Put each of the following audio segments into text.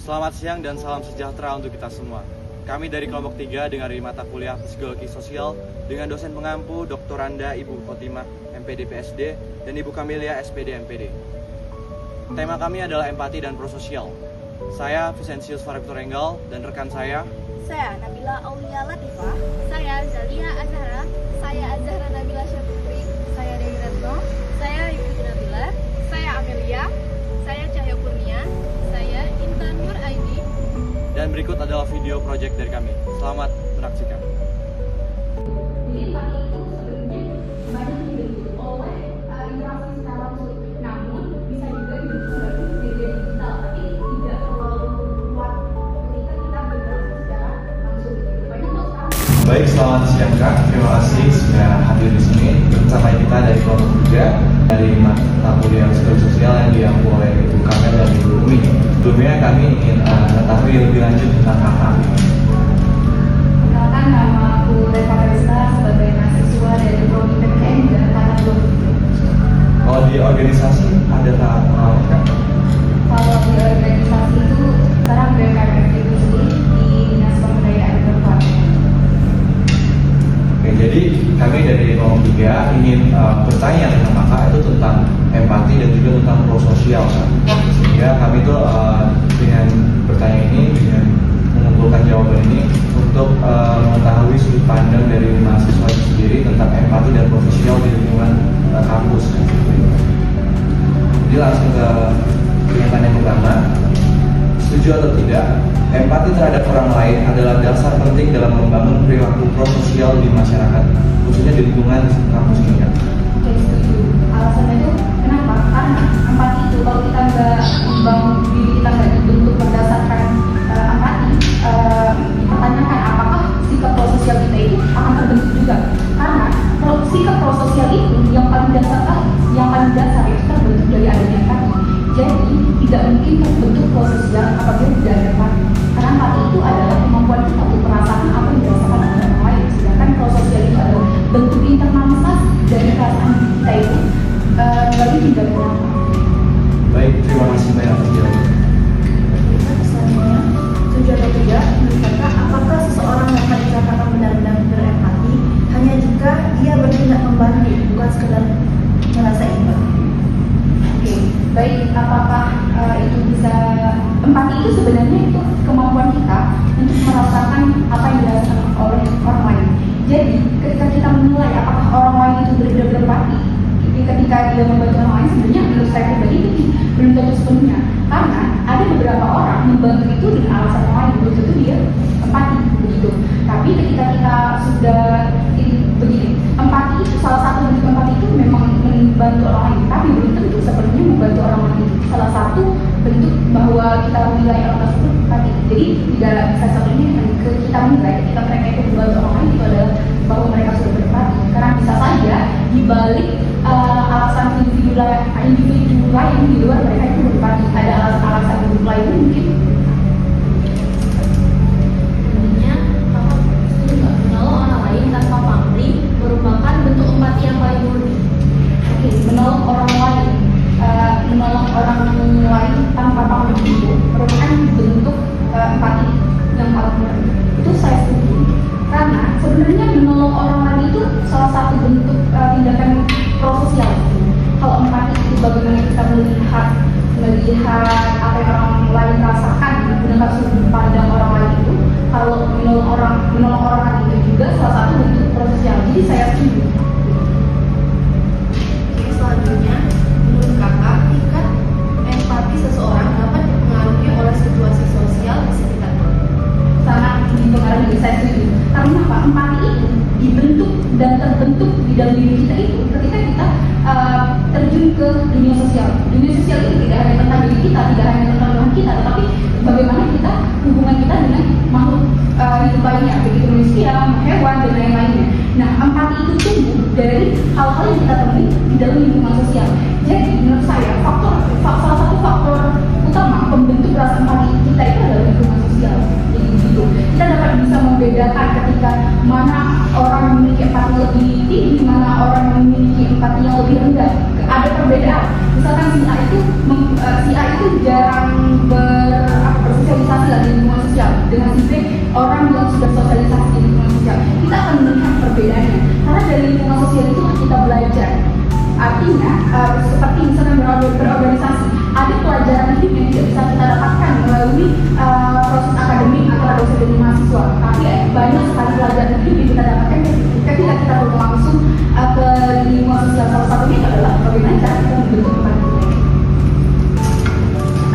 Selamat siang dan salam sejahtera untuk kita semua. Kami dari kelompok 3 dengan mata kuliah Psikologi Sosial dengan dosen pengampu Dr. Randa Ibu Khotimah MPD PSD dan Ibu Kamilia SPD MPD. Tema kami adalah empati dan prososial. Saya Vicentius Farvictor Enggal dan rekan saya Nabila Aulia Latifah. Saya Zalia Azhara. Saya Azhara Nabila Syafitri. Saya Dewi Retno. Saya Yuki Nabila. Saya Amelia. Saya Cahaya Kurnia. Saya Intan Nur Aini. dan berikut adalah video project dari kami. Selamat menyaksikan. Jadi empati itu sebenarnya banyak dibentuk oleh interaksi secara langsung, namun bisa juga dibentuk dari media digital, tapi tidak terlalu kuat ketika kita berinteraksi secara langsung. Banyak loh sekarang. Baik, selamat siang Kak. Terima kasih sudah hadir di sini bersama kita dari kelompok 3 dari mata kuliah Psikologi Sosial yang diampu oleh Ibu Kamel dan Ibu Umi. Sebelumnya kami ingin mengetahui lebih lanjut tentang Kakak. Perkenalkan, nama aku Reva Resta sebagai mahasiswa dari Prodi PKN dan Angkatan 20. Kalau di organisasi ada tahap pengalaman Kak? Kalau di organisasi itu sekarang BKMF itu sendiri di Dinas Pemberdayaan Perempuan. Oke, jadi kami dari kelompok 3 ingin bertanya tentang Kakak itu tentang empati dan juga tentang prososial kan? Sehingga kami tuh dengan bertanya ini, dengan mengumpulkan jawaban ini untuk mengetahui sudut pandang dari mahasiswa itu sendiri tentang empati dan prososial di lingkungan kampus kan? Jadi langsung ke pernyataan yang pertama. Setuju atau tidak, empati terhadap orang lain adalah dasar penting dalam membangun perilaku prososial di masyarakat, khususnya di lingkungan kampus ini kan? Oke, setuju. Alasannya itu kenapa? Karena empati itu kalau kita nggak membangun diri kita nggak dibentuk berdasarkan empati, dipertanyakan apakah sikap prososial kita itu akan terbentuk juga. Karena sikap prososial itu yang paling dasar itu terbentuk dari adanya empati. Jadi tidak mungkin terbentuk prososial apabila tidak ada empati. Karena empati itu adalah kemampuan kita untuk merasakan apa yang dirasakan oleh orang lain. Sedangkan prososial itu adalah bentuk internalisasi dari perasaan kita itu melalui tindakan. Baik, terima kasih banyak atas jawabannya. Selanjutnya, setuju atau tidak, menurut kakak, apakah seseorang dapat dikatakan benar-benar berempati hanya jika dia bertindak membantu, bukan sekedar merasa iba? Oke, baik. Apakah itu bisa empati itu sebenarnya itu kemampuan kita untuk merasakan apa yang dirasakan oleh orang lain. Jadi ketika kita menilai apakah orang lain itu benar-benar berempati, ketika dia membantu orang lain, sebenarnya menurut saya pribadi itu belum tentu sepenuhnya. Karena ada beberapa orang membantu itu dengan alasan orang lain, belum tentu dia empati begitu. Tapi ketika kita sudah begini, empati itu salah satu bentuk empati itu memang membantu orang lain, tapi belum tentu sepenuhnya membantu orang lain itu salah satu bentuk bahwa kita menilai orang tersebut empati. Jadi tidak bisa sepenuhnya kita menilai ketika mereka itu membantu orang lain itu adalah bahwa mereka sudah berempati. Karena bisa saja dibalik alasan individu lain di luar mereka itu berempati, ada alasan hidup lain mungkin. Sebenarnya, kakak setuju nggak menolong orang lain tanpa pamrih merupakan bentuk empati yang paling murni? Oke, menolong orang lain tanpa pamrih itu merupakan bentuk empati yang paling murni. Itu saya setuju. Karena sebenarnya menolong orang lain itu salah satu bentuk tindakan prososial. Kalau empati itu bagaimana kita melihat apa yang orang lain rasakan menggunakan sudut pandang orang lain itu. Kalau menolong orang lain itu juga salah satu bentuk prososial. Jadi saya setuju. Oke, selanjutnya, menurut kakak, tingkat empati seseorang dapat dipengaruhi oleh situasi sosial di sekitarnya? Sangat dipengaruhi, saya setuju. Karena apa? Empati itu dibentuk dan terbentuk di dalam diri kita itu ketika kita terjun ke dunia sosial. Dunia sosial itu tidak hanya tentang diri kita, tidak hanya tentang Tuhan kita, tetapi bagaimana kita hubungan kita dengan makhluk hidup lainnya, begitu manusia, hewan dan lain-lainnya. Nah, empati itu tumbuh dari hal-hal yang kita temui di dalam lingkungan sosial. Jadi menurut saya salah satu faktor utama pembentuk rasa empati kita itu adalah lingkungan sosial. Jadi begitu. Kita dapat bisa membedakan ketika mana orang memiliki empati lebih tinggi, mana orang memiliki empati yang lebih rendah. Ada perbedaan. Misalkan si A itu jarang bersosialisasi sudah sosialisasi di lingkungan sosial, kita akan melihat perbedaannya. Karena dari lingkungan sosial itu kita belajar. Artinya seperti misalnya berorganisasi, ada pelajaran hidup yang tidak bisa kita dapatkan melalui proses akademik antara dosen dan mahasiswa. Tapi banyak sekali pelajaran hidup yang kita dapatkan ketika kita bertemu langsung ke lingkungan sosial. Salah satunya adalah bagaimana cara kita membentuk empati.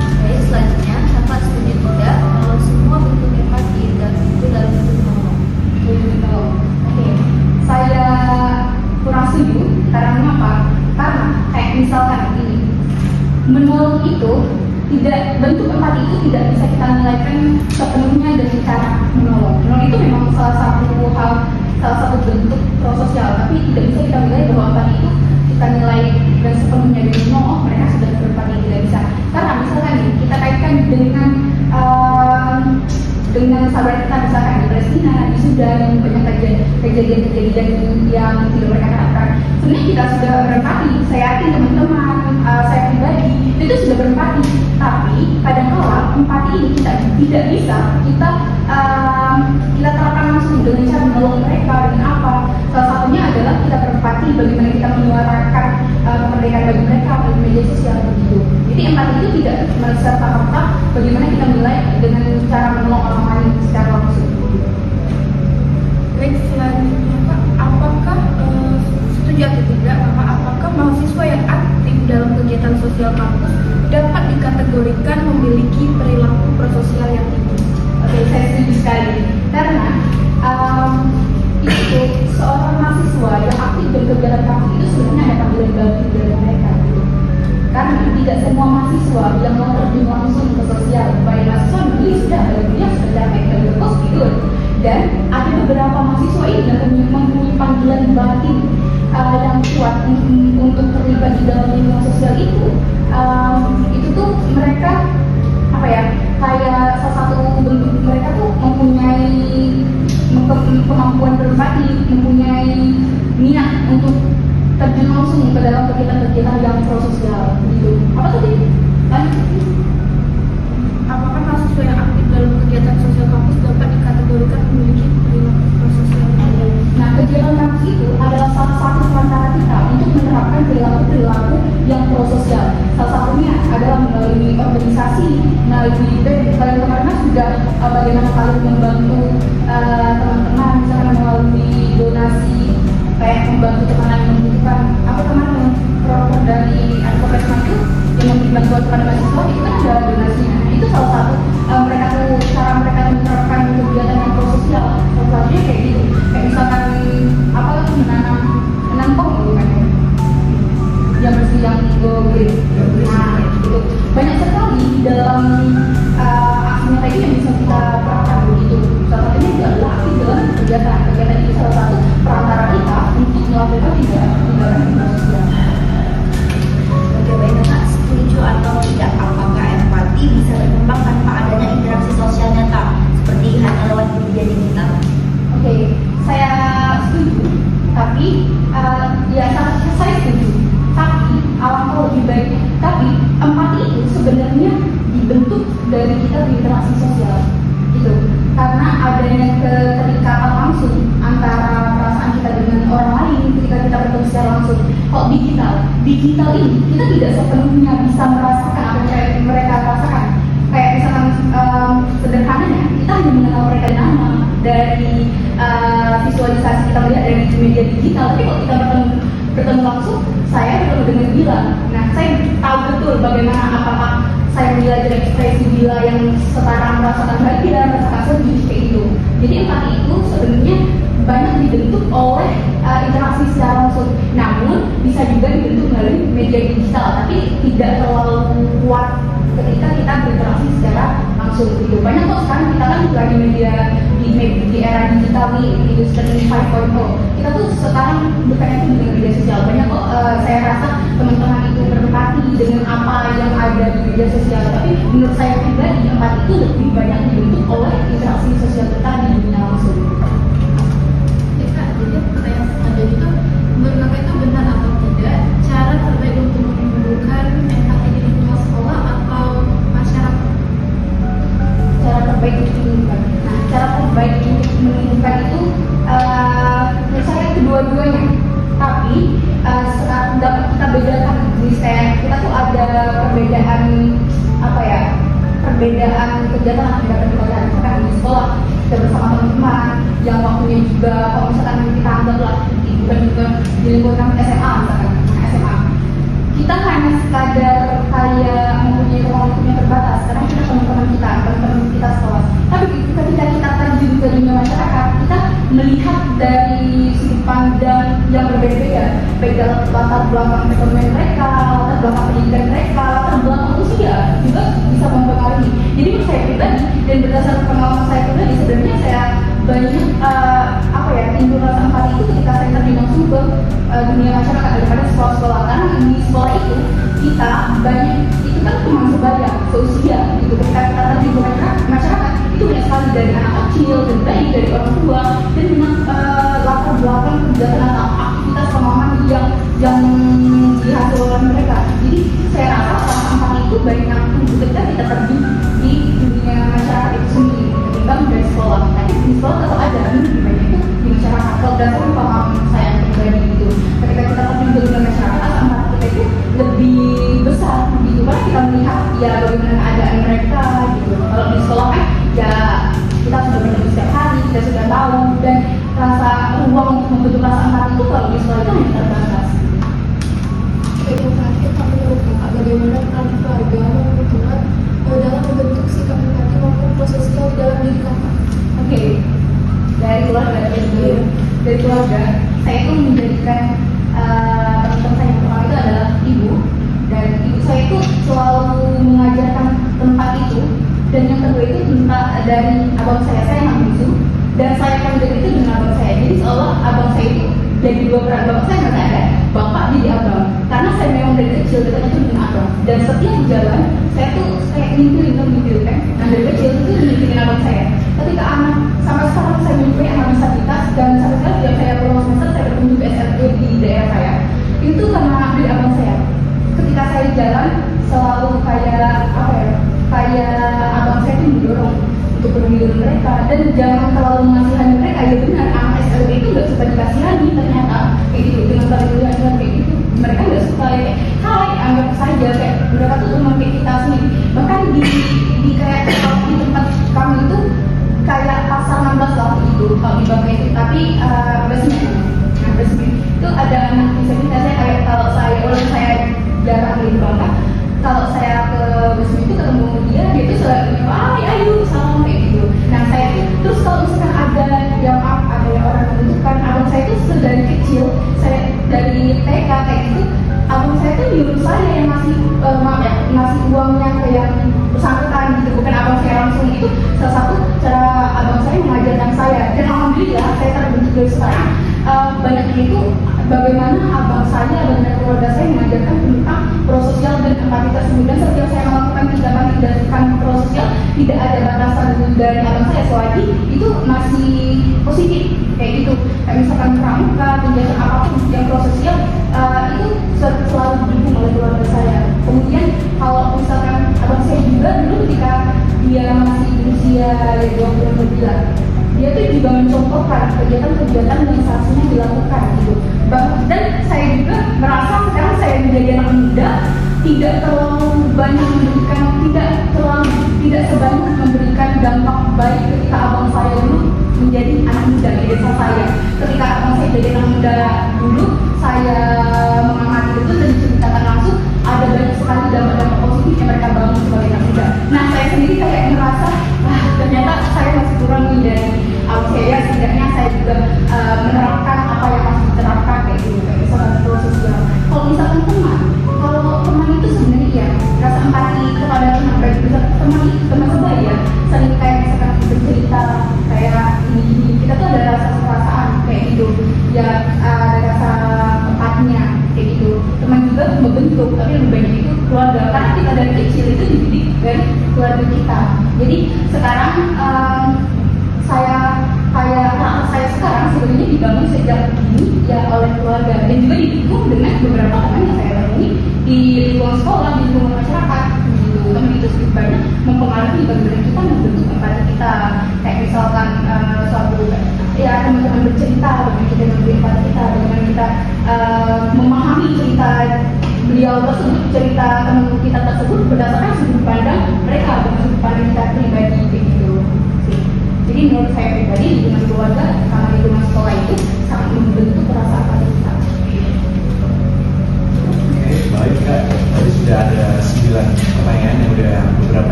Oke, selanjutnya dapat setuju tidak kalau semua bentuk empati dan itu dalam bentuk menolong. Oke, saya kurang setuju. Karena mengapa? Karena kayak misalkan ini, menolong itu tidak, bentuk empati itu tidak bisa kita nilaikan sepenuhnya dari cara menolong. Menolong itu memang salah satu bentuk prososial, tapi tidak bisa kita nilai bahwa empati itu kita nilai dan sepenuhnya dari menolong mereka sudah berempati, tidak bisa. Karena misalkan nih, kita kaitkan dengan sahabat kita misalkan di Palestina, di Sudan, banyak kejadian-kejadian yang tidak mereka harapkan. Sebenarnya kita sudah berempati, saya yakin teman-teman, saya pribadi itu sudah berempati. Tapi kadang-kala empati ini kita tidak bisa kita terapkan langsung dengan cara menolong mereka dengan apa. Salah satunya adalah kita berempati bagaimana kita menyuarakan kemerdekaan bagi mereka melalui media sosial begitu. Jadi empati itu tidak serta-merta bagaimana kita menilai dengan cara menolong orang lain secara langsung. Baik, selanjutnya Kak, apakah setuju atau tidak Bapak, apakah mahasiswa yang aktif dalam kegiatan sosial kampus dapat dikategorikan memiliki perilaku prososial yang tinggi? Oke, saya setuju sekali. Karena itu seorang mahasiswa yang aktif dalam kegiatan kampus itu sebenarnya ada panggilan bagi dari mereka. Gitu. Karena tidak semua mahasiswa yang mau terjun langsung ke sosial, baik mahasiswa dulu sudah ada yang sudah capek dan lepas gitu. Dan ada beberapa mahasiswa ini yang mempunyai panggilan batin yang kuat untuk terlibat di dalam lingkungan sosial itu tuh mereka apa ya, kayak salah satu bentuk mereka tuh mempunyai kemampuan berempati, mempunyai niat untuk terjun langsung ke dalam kegiatan-kegiatan yang prososial gitu. Apa tadi? Apakah mahasiswa yang aktif dalam kegiatan sosial kampus dapat dikategorikan memiliki perilaku prososial? Nah, kegiatan kampus itu adalah salah satu perantara kita untuk menerapkan perilaku yang prososial. Salah satunya adalah melalui organisasi, melalui BEM. Kalian kemarin sudah bagaimana kalian membantu teman-teman, misalkan melalui donasi, kayak membantu teman yang membutuhkan. Apa kemarin program dari Advokasi itu yang memberi bantuan kepada mahasiswa itu kan ada donasinya. Itu salah satu mereka tuh cara mereka menerapkan kegiatan yang prososial. Salah satunya kayak gitu. Kayak misalkan apa tuh menanam pohon gitu kan, yang bersih yang green. Nah gitu. Banyak sekali di dalam aksinya kayak gitu yang bisa kita terapkan begitu. Salah satunya itu adalah aktif dalam kegiatan itu salah satu perantara kita untuk melakukan tindakan sosial. Oke, baik Kak, setuju atau tidak apakah empati bisa berkembang tanpa adanya interaksi sosial nyata seperti hanya lewat media digital? Oke, saya setuju. Tapi saya setuju. Tapi alangkah lebih baik. Tapi empati itu sebenarnya dibentuk dari kita berinteraksi sosial, gitu. Karena adanya keterikatan langsung antara perasaan kita dengan orang lain ketika kita bertemu secara langsung. Kok digital ini kita tidak sepenuhnya bisa merasakan apa yang mereka rasakan. Kayak misalkan sederhananya kita hanya mengenal mereka nama dari visualisasi kita melihat dari media digital. Tapi kalau kita bertemu langsung, saya bertemu dengan Bila. Nah, saya tahu betul bagaimana apakah saya melihat dari ekspresi Bila yang setara merasakan bahagia, merasakan sedih kayak itu. Jadi empati itu sebenarnya banyak dibentuk oleh interaksi secara langsung. Namun bisa juga dibentuk melalui media digital, tapi tidak terlalu kuat ketika kita berinteraksi secara langsung gitu. Banyak kok sekarang kita kan lagi media di era digital nih, industri 5.0. Kita tuh sekarang bukan itu dengan media sosial. Banyak kok saya rasa teman-teman itu berempati dengan apa yang ada di media sosial. Tapi menurut saya pribadi empati itu lebih banyak dibentuk oleh interaksi sosial kita di dunia langsung. Jadi pertanyaan selanjutnya itu, menurut Kakak itu benar atau tidak cara terbaik untuk menumbuhkan empati di lingkungan sekolah atau masyarakat? Cara terbaik untuk menumbuhkan. Nah, cara terbaik untuk perbedaan kegiatan yang dapat kita lihat misalkan di sekolah kita bersama teman-teman yang waktunya juga kalau misalkan kita anggaplah bukan juga di lingkungan SMA misalkan SMA kita hanya sekadar kayak mempunyai ruang lingkup yang terbatas karena kita teman-teman kita sekolah. Tapi ketika kita terjun ke dunia masyarakat, kita melihat dari sudut pandang yang berbeda-beda, baik dalam latar belakang ekonomi mereka, latar belakang pendidikan mereka, latar belakang usia juga bisa mempengaruhi. Jadi menurut saya pribadi dan berdasarkan pengalaman saya pribadi sebenarnya saya banyak timbul rasa empati itu ketika saya terjun langsung ke dunia masyarakat daripada sekolah-sekolah karena di sekolah itu kita banyak itu kan teman sebaya seusia gitu ketika kita terjun ke masyarakat itu banyak sekali dari anak kecil dan baik dari orang tua dan dengan latar belakang kegiatan atau aktivitas pemahaman yang dihasilkan mereka. Jadi saya rasa rasa empati itu banyak ketika kita terjun di dunia masyarakat itu sendiri ketimbang dari sekolah. Tapi di sekolah tetap ada lebih banyak itu di masyarakat. Kalau berdasarkan pengalaman saya pribadi itu ketika kita terjun ke dunia masyarakat rasa empati kita itu lebih besar gitu karena kita melihat ya bagaimana keadaan mereka gitu. Kalau di sekolah kan ya kita sudah bertemu setiap hari, kita sudah tahu dan rasa ruang untuk membentuk rasa empati itu kalau di sekolah itu hanya terbatas. Oke, terakhir kami menurut kakak bagaimana peran keluarga membutuhkan dalam membentuk sikap empati maupun proses sosial di dalam diri kakak. Oke, dari keluarga saya itu menjadikan teman-teman saya yang pertama itu adalah ibu dan ibu saya itu selalu mengajarkan tempat itu dan yang kedua itu tentang dari abang saya yang bisu dan saya akan menjadi itu dengan abang saya jadi seolah abang saya itu jadi dua peran bapak saya nggak ada bapak jadi abang karena saya memang dari kecil dekat itu dengan abang dan setiap jalan saya tuh kayak mimpi kan nah dari kecil itu mimpi abang saya ketika anak sampai sekarang saya mimpi anak disabilitas dan sampai sekarang setiap saya pulang semester saya berkunjung ke SRT di daerah saya itu karena dari abang saya ketika saya jalan selalu kayak abang saya itu mendorong untuk berhubungan mereka dan jangan terlalu mengasihani mereka ya benar anak SLB itu nggak suka dikasihani ternyata kayak gitu dengan kalian kayak gitu mereka nggak suka kayak hai anggap saja kayak mereka tuh cuma kayak kita sendiri bahkan di kayak di tempat kami itu kayak pasar 16 waktu itu kalau di Bangka itu tapi basement itu ada anak disabilitasnya kayak kalau saya jarang di Bangka kalau saya ke basement itu ketemu dia itu selalu ayo salam kayak gitu nah saya itu terus kalau misalkan ada yang orang membutuhkan abang saya itu dari kecil saya dari TK kayak gitu abang saya itu nyuruh saya yang ngasih uangnya ke yang bersangkutan gitu bukan abang saya langsung itu salah satu cara abang saya mengajarkan saya dan alhamdulillah saya terbentuk dari sekarang banyak itu bagaimana abang saya dan keluarga saya mengajarkan tentang prososial dan empati tersebut dan setiap saya melakukan tindakan prososial tidak ada batasan dari abang saya selagi itu masih positif kayak gitu kayak misalkan pramuka kegiatan apapun yang prososial itu selalu didukung oleh keluarga saya kemudian kalau misalkan abang saya juga dulu ketika dia masih usia 20 bulan dia tuh juga mencontohkan kegiatan-kegiatan yang seharusnya dilakukan gitu. Dan saya juga merasa sekarang saya menjadi anak muda tidak terlalu banyak memberikan tidak sebanyak memberikan dampak baik ketika abang saya dulu menjadi anak muda di desa saya. Ketika abang saya jadi anak muda dulu saya mengamati itu dan diceritakan langsung ada banyak sekali dampak-dampak positif yang mereka bangun sebagai anak muda. Nah saya sendiri kayak merasa ternyata saya masih kurang nih dari saya setidaknya saya juga menerapkan apa yang harus diterapkan kayak gitu kayak misalkan sosial. Kalau misalkan teman itu sebenarnya ya rasa empati kepada teman baik bisa teman sebaya sering kayak misalkan bercerita kayak ini kita tuh ada rasa perasaan kayak gitu ya ada rasa empatinya kayak gitu teman juga membentuk tapi lebih banyak itu keluarga karena kita dari kecil itu dididik dari keluarga kita jadi sekarang saya sekarang sebenarnya dibangun sejak dini ya oleh keluarga dan juga didukung dengan beberapa teman yang saya temui di lingkungan sekolah, di lingkungan masyarakat gitu. Teman itu sedikit banyak mempengaruhi bagaimana kita membentuk empati kita kayak misalkan suatu ya teman-teman bercerita bagaimana kita membentuk empati kita bagaimana kita memahami cerita beliau tersebut cerita teman kita tersebut berdasarkan sudut pandang mereka bukan sudut pandang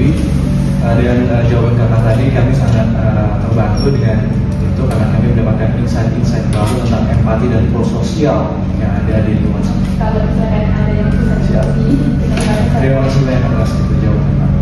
Jadi dengan jawaban kakak tadi kami sangat terbantu dengan itu karena kami mendapatkan insight-insight baru tentang empati dan prososial yang ada di lingkungan. Kalau misalkan ada yang bisa Siap. seperti ini, kita Terima kasih banyak atas itu jawaban.